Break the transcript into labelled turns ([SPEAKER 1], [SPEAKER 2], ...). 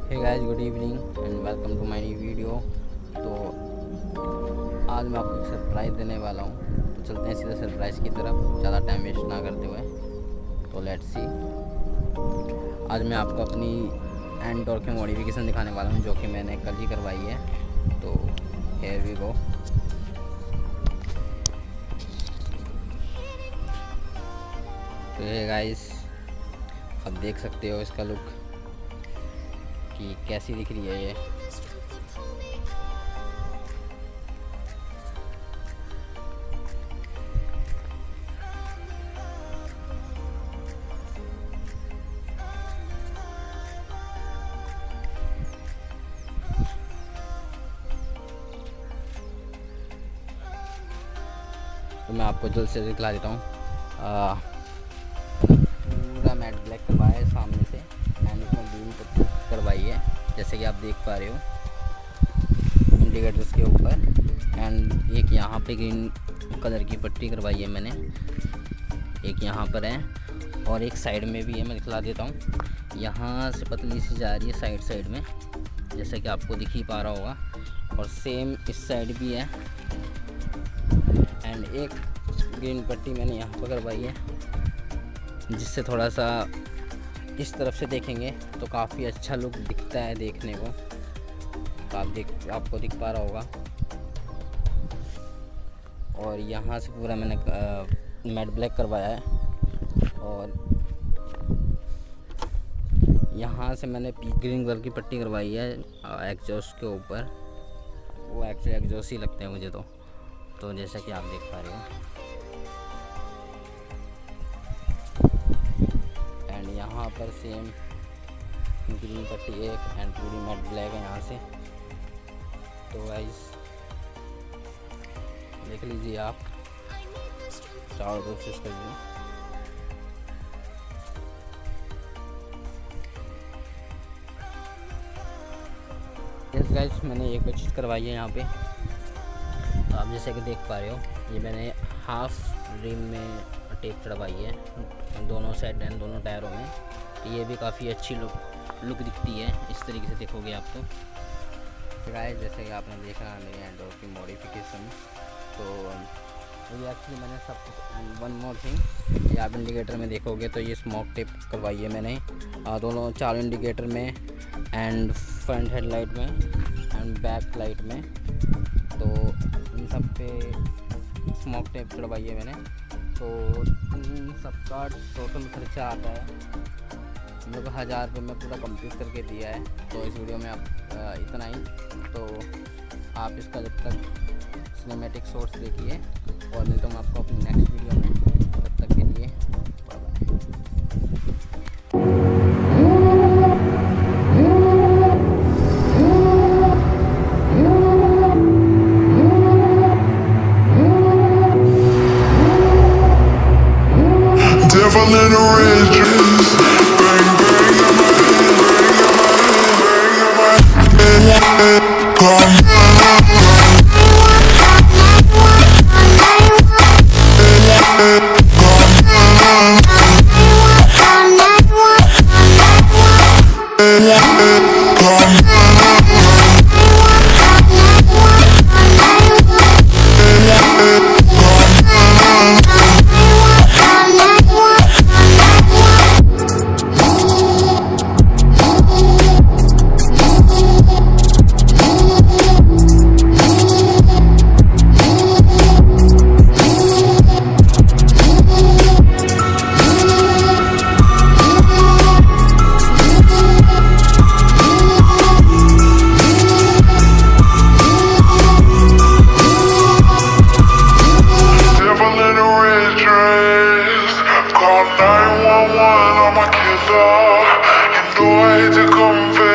[SPEAKER 1] Hey guys, good evening and welcome to my new video. तो आज मैं आपको एक सरप्राइज़ देने वाला हूँ, तो चलते हैं सीधा सरप्राइज़ की तरफ, ज़्यादा टाइम वेस्ट ना करते हुए। तो लेट्स सी। आज मैं आपको अपनी एंटॉर्क की मॉडिफिकेशन दिखाने वाला हूँ, जो कि मैंने कल ही करवाई है। तो हियर वी गो। तो ये गाइस, आप देख सकते हो इसका लुक कि कैसी दिख रही है ये। तो मैं आपको जल्द से दिखला देता हूँ। पूरा मैट ब्लैक करवाया है सामने से एंड इसमें ग्रीन पट्टी करवाई है, जैसे कि आप देख पा रहे हो इंडिकेटर्स के ऊपर। एंड एक यहाँ पे ग्रीन कलर की पट्टी करवाई है मैंने, एक यहाँ पर है और एक साइड में भी है। मैं दिखला देता हूँ। यहाँ से पतली सी जा रही है साइड में, जैसे कि आपको दिख ही पा रहा होगा, और सेम इस साइड भी है। एंड एक ग्रीन पट्टी मैंने यहाँ पर करवाई है, जिससे थोड़ा सा इस तरफ से देखेंगे तो काफ़ी अच्छा लुक दिखता है देखने को। तो आपको दिख पा रहा होगा। और यहाँ से पूरा मैंने मैट ब्लैक करवाया है, और यहाँ से मैंने ग्रीन कलर की पट्टी करवाई है एग्जॉस्ट के ऊपर। वो एक्चुअली एग्जॉस्ट ही लगते हैं मुझे तो जैसा कि आप देख पा रहे हो। एंड यहाँ पर सेम ग्रीन पट्टी एक एंड पूरी मैट ब्लैक है यहाँ से। तो गाइस देख लीजिए आप, चारों तरफ से इसका व्यू। यस गाइस, मैंने एक चीज़ करवाई है यहाँ पे। तो आप जैसे कि देख पा रहे हो, ये मैंने हाफ रिम में टेप चढ़वाई है दोनों साइड एंड दोनों टायरों में। तो ये भी काफ़ी अच्छी लुक दिखती है, इस तरीके से देखोगे आप तो गाइस। जैसे कि आपने देखा मेरी एंटॉर्क की मॉडिफिकेशन, तो ये एक्चुअली मैंने सब कुछ। वन मोर थिंग, ये आप इंडिकेटर में देखोगे तो ये स्मोक टेप करवाई है मैंने दोनों चारों इंडिकेटर में एंड फ्रंट हेडलाइट में एंड बैक लाइट में। तो इन सब पे स्मोक टेप चढ़वाई है मैंने। तो इन सबका टोटल खर्चा आता है मेरे को 1000 रुपये में पूरा कंप्लीट करके दिया है। तो इस वीडियो में आप इतना ही। तो आप इसका जब तक सिनेमैटिक शॉट्स देखिए, और मिलता हूँ आपको अपनी नेक्स्ट वीडियो में। तब तक के लिए bye bye.
[SPEAKER 2] Devil in a red dress, bang bang on my head, come. Call 911, I'm a killer. You know I hate to confess.